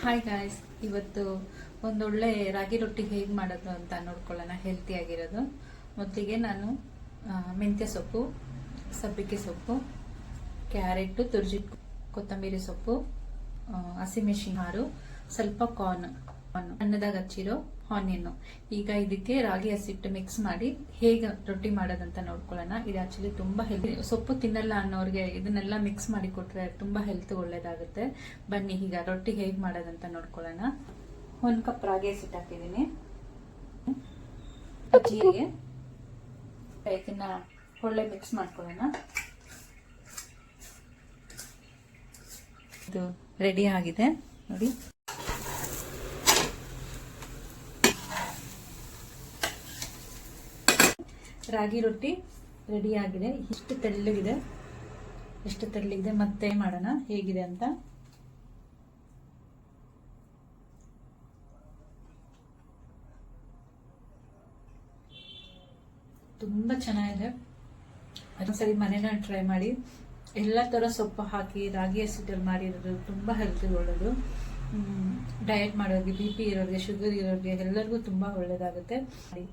Hi guys, ಇವತ್ತು ಒಂದೊಳ್ಳೆ ರಾಗಿ ರೊಟ್ಟಿ ಹೇಗೆ ಮಾಡೋದು ಅಂತ ನೋಡ್ಕೊಳ್ಳೋಣ. ಹೆಲ್ತಿ ಆಗಿರೋದು. ಮೊದಲಿಗೆ ನಾನು ಮೆಂತ್ಯ ಸೊಪ್ಪು, ಸಬ್ಬಸಿಗೆ ಸೊಪ್ಪು, ಕ್ಯಾರೆಟ್ ತುರ್ಜಿ, ಕೊತ್ತಂಬರಿ ಸೊಪ್ಪು, ಹಸಿಮೆಣಸಿನಕಾಯಿ, ಸ್ವಲ್ಪ ಕಾರ್ನ್, ಸಣ್ಣದಾಗಿ ಹಚ್ಚಿರೋ ಆನಿಯನ್. ಈಗ ಇದಕ್ಕೆ ರಾಗಿ ಹಸಿಟ್ಟು ಮಿಕ್ಸ್ ಮಾಡಿ ಹೇಗೆ ರೊಟ್ಟಿ ಮಾಡೋದಂತ ನೋಡ್ಕೊಳ್ಳೋಣ. ಇದು ಆಕ್ಚುಲಿ ತುಂಬಾ ಹೆಲ್ತಿ. ಸೊಪ್ಪು ತಿನ್ನಲ್ಲ ಅನ್ನೋರಿಗೆ ಇದನ್ನೆಲ್ಲ ಮಿಕ್ಸ್ ಮಾಡಿ ಕೊಟ್ರೆ ತುಂಬಾ ಹೆಲ್ತ್ ಒಳ್ಳೇದಾಗುತ್ತೆ. ಬನ್ನಿ ಈಗ ರೊಟ್ಟಿ ಹೇಗೆ ಮಾಡೋದಂತ ನೋಡ್ಕೊಳ್ಳೋಣ. 1 ಕಪ್ ರಾಗಿ ಹಸಿಟ್ಟು ಹಾಕಿದ್ದೀನಿ. ಜೀರಿಗೆ, ಇದನ್ನ ಒಳ್ಳೆ ಮಿಕ್ಸ್ ಮಾಡ್ಕೊಳ್ಳೋಣ. ಇದು ರೆಡಿ ಆಗಿದೆ ನೋಡಿ. ರಾಗಿ ರೊಟ್ಟಿ ರೆಡಿ ಆಗಿದೆ. ಎಷ್ಟು ತೆಳ್ಳಗಿದೆ ಮತ್ತೆ ಮಾಡೋಣ ಹೇಗಿದೆ ಅಂತ. ತುಂಬಾ ಚೆನ್ನಾಗಿದೆ. ಅದೊಂದ್ಸರಿ ಮನೇನ ಟ್ರೈ ಮಾಡಿ. ಎಲ್ಲ ತರ ಸೊಪ್ಪು ಹಾಕಿ ರಾಗಿ ಹಸಿಟ್ಟಲ್ಲಿ ಮಾಡಿರೋದು ತುಂಬಾ ಹೆಲ್ತ್ ಒಳ್ಳೇದು. ಡಯಟ್ ಮಾಡೋರಿಗೆ, BP ಇರೋರಿಗೆ, ಶುಗರ್ ಇರೋರಿಗೆ ಎಲ್ಲರಿಗೂ ತುಂಬಾ ಒಳ್ಳೇದಾಗುತ್ತೆ. ಬಾಯ್.